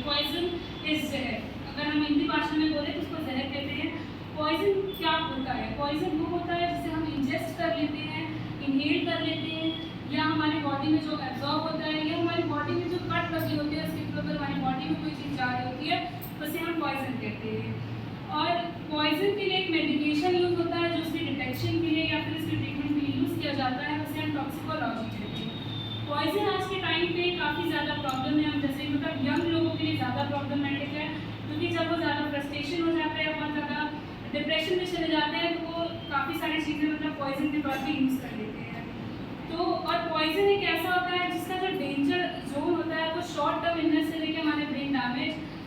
Poison is जहर, अगर हम हिंदी भाषा में बोले तो उसको जहर कहते हैं। पॉइजन क्या होता है? पॉइजन वो होता है जिसे हम इंजेस्ट कर लेते हैं, इनहेल कर लेते हैं, या हमारी बॉडी में जो एब्जॉर्ब होता है, या हमारी बॉडी में जो कट लगी होती है उसके थ्रू अगर हमारी बॉडी में कोई चीज़ जा रही होती है उसे हम पॉइजन कहते हैं। और पॉइजन के लिए एक मेडिकेशन यूज होता है जो उसकी डिटेक्शन के लिए या फिर उसके ट्रीटमेंट के लिए यूज़ किया जाता है, उसे हम टॉक्सिकोलॉजी कहते हैं। पॉइजन आज के टाइम पे काफ़ी ज़्यादा प्रॉब्लम है, हम जैसे मतलब यंग लोगों के लिए ज़्यादा प्रॉब्लमेटिक है, क्योंकि जब वो ज़्यादा फ्रस्ट्रेशन हो जाता है, बहुत ज़्यादा डिप्रेशन में चले जाते हैं, तो वो काफ़ी सारी चीज़ें मतलब पॉइजन के तौर पे यूज़ कर लेते हैं। तो और पॉइजन एक ऐसा होता है जिसका जो डेंजर जोन होता है वो शॉर्ट टर्म इलनेस से लेकर हमारे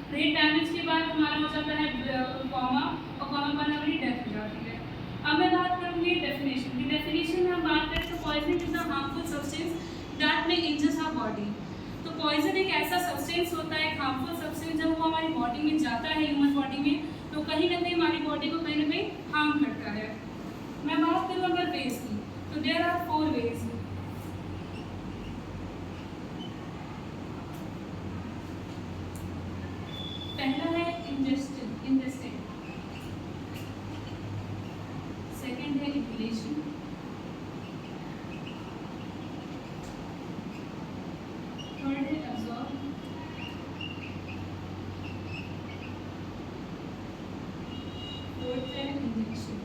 ब्रेन डैमेज के बाद हमारा हो जाता है कॉमा, और कॉमा पर हमारी डेथ हो जाती है। अब मैं बात करूँगी डेफिनेशन की। डेफिनेशन में हम बात करें तो poison is a harmful substance that may injures our body. तो पॉइजन एक ऐसा सब्सटेंस होता है, एक हार्मफुल सब्सटेंस, जब वो हमारी बॉडी में जाता है, ह्यूमन बॉडी में, तो कहीं ना कहीं हमारी बॉडी को कहीं ना कहीं हार्म करता है। मैं बात करूँ अगर वेज की, तो देयर आर 4 वेज। पहला है इंजेस्टेड, सेकंड है इनहेलेशन, थर्ड है एब्जॉर्ब, फोर्थ है इंजेक्शन।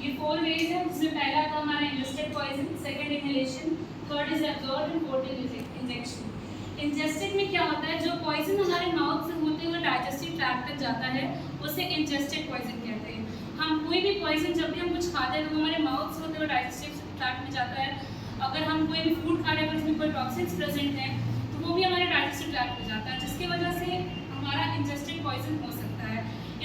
ये 4 वेज है, जिसमें पहला था हमारा ingested poison, second inhalation, third is absorb and fourth is injection. Ingested में क्या होता है? जो पॉइजन हमारे माउथ से होते हुए डाइजेस्टिव ट्रैक्ट तक जाता है उसे इंजेस्टेड पॉइजन कहते हैं। हम कोई भी पॉइजन जब भी हम कुछ खाते हैं तो हमारे माउथ से होते हुए डाइजेस्टिव ट्रैक्ट में जाता है। अगर हम कोई भी फूड खा रहे हैं उसमें कोई टॉक्सिन्स प्रेजेंट हैं तो वो भी हमारे डाइजेस्टिव ट्रैक्ट में जाता है, जिसकी वजह से हमारा इंजेस्टेड पॉइजन हो सकता है।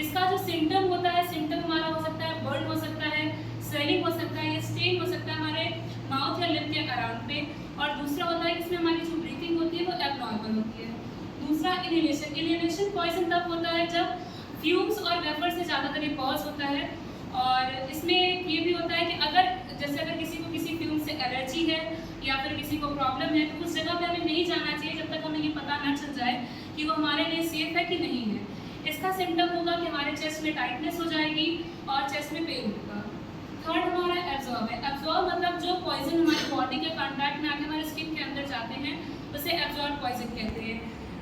इसका जो सिम्टम होता है, सिम्टम हमारा हो सकता है बर्न हो सकता है, स्वेलिंग हो सकता है, या स्टेन हो सकता है हमारे माउथ या लिप के अराउंड पे। और दूसरा होता है कि इसमें हमारी जो ब्रीथिंग होती है वो एबनॉर्मल होती है। दूसरा इनहेलेशन। इनहेलेशन पॉइजन तब होता है जब फ्यूम्स और वेपर से ज़्यादातर ये कॉज होता है। और इसमें ये भी होता है कि अगर किसी को किसी फ्यूम से एलर्जी है या फिर किसी को प्रॉब्लम है तो उस जगह पे हमें नहीं जाना चाहिए जब तक हमें ये पता ना चल जाए कि वो हमारे लिए सेफ है कि नहीं है। इसका सिम्टम होगा कि हमारे चेस्ट में टाइटनेस हो जाएगी और चेस्ट में पेन होगा। थर्ड हमारा एब्जॉर्ब है। एब्जॉर्ब मतलब जो पॉइजन हमारी बॉडी के कॉन्टैक्ट में आके हमारे स्किन के अंदर जाते हैं उसे एब्जॉर्ब पॉइजन कहते हैं।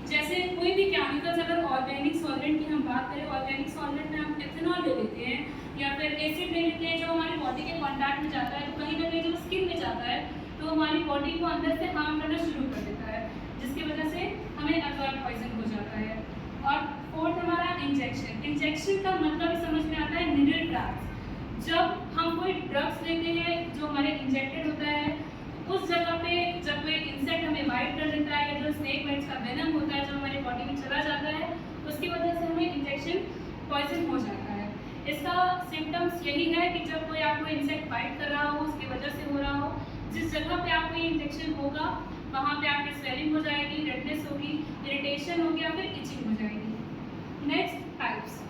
जैसे कोई भी केमिकल्स, अगर ऑर्गेनिक सॉल्वेंट की हम बात करें, ऑर्गेनिक सॉल्वेंट में हम इथेनॉल ले लेते हैं या फिर एसिड ले लेते हैं, जो हमारी बॉडी के कॉन्टैक्ट में जाता है तो कहीं ना कहीं जब स्किन में जाता है तो हमारी बॉडी को अंदर से हार्म करना शुरू कर देता है, जिसकी वजह से हमें एब्जॉर्ब पॉइजन हो जाता है। और फोर्थ हमारा इंजेक्शन। इंजेक्शन का मतलब समझ में आता है निडल ड्रग्स। जब हम कोई ड्रग्स लेते हैं जो हमारे इंजेक्टेड होता है, उस जगह पे जब कोई इंसेक्ट हमें बाइट कर देता है या जो स्नेक बाइट्स का वेनम होता है जो हमारी बॉडी में चला जाता है, उसकी वजह से हमें इंजेक्शन पॉइजन हो जाता है। इसका सिम्टम्स यही है कि जब कोई आपको इंसेक्ट बाइट कर रहा हो, उसकी वजह से हो रहा हो, जिस जगह पे आपको ये इंजेक्शन होगा वहाँ पे आपकी स्वेलिंग हो जाएगी, रेडनेस होगी, इरिटेशन होगी या फिर इचिंग हो जाएगी। Next types.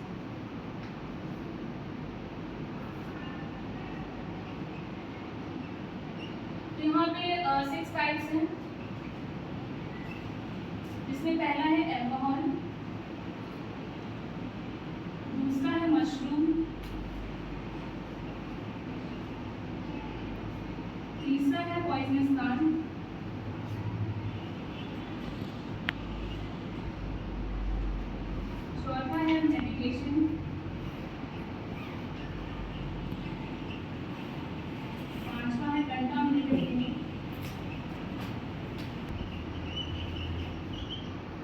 तो यहाँ पे 6 टाइप्स हैं, जिसमें पहला है एल्कोहल, दूसरा है मशरूम, तीसरा है पॉइजनस प्लांट, चौथा है मेडिकेशन, पांचवा है कंटामिनेटेड फूड,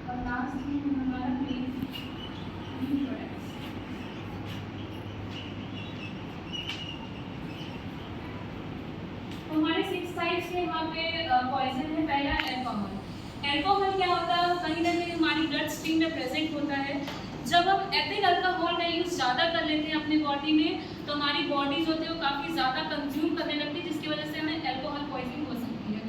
और लास्ट में हमारा मेन प्रोडक्ट्स। तो हमारे 6 टाइप्स के यहाँ पे पॉइजन है। पहला एल्कोहल। एल्कोहल क्या होता है? कहीं ना कहीं हमारी ब्लड स्ट्रीम में प्रेजेंट होता है। जब हम एथिल अल्कोहल का यूज़ ज़्यादा कर लेते हैं अपनी बॉडी में तो हमारी बॉडी जो होती है वो काफ़ी ज़्यादा कंज्यूम करने लगती है, जिसकी वजह से हमें एल्कोहल पॉइजनिंग हो सकती है।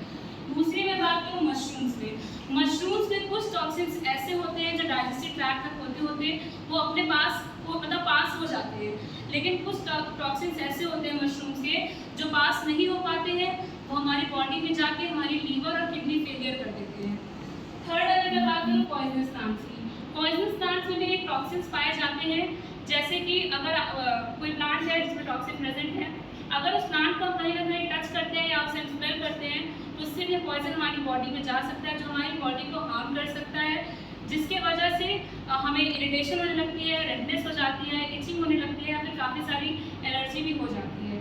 दूसरी मैं बात करूँ मशरूम्स पे। मशरूम्स में कुछ टॉक्सिन्स ऐसे होते हैं जो डाइजेस्टिव ट्रैक्ट तक होते होते वो अपने पास पास हो जाते हैं, लेकिन कुछ टॉक्सिन्स ऐसे होते हैं मशरूम्स के जो पास नहीं हो पाते हैं, वो हमारी बॉडी में ये जाके हमारी लीवर और किडनी फेलियर कर देते हैं। थर्ड अगर मैं बात करूँ पॉइजनस प्लांट्स की, पॉइजनस प्लांट्स में भी टॉक्सिन्स पाए जाते हैं, जैसे कि अगर कोई प्लांट है जिसमें टॉक्सिन प्रेजेंट है, अगर उस प्लांट को हम कहीं ना कहीं टच करते हैं या उसे स्मेल करते हैं तो उससे भी पॉइजन हमारी बॉडी में जा सकता है, जो हमारी बॉडी को हार्म कर सकता है, जिसके वजह से हमें इरिटेशन होने लगती है, रेडनेस हो जाती है, इचिंग होने लगती है या फिर काफ़ी सारी एलर्जी भी हो जाती है।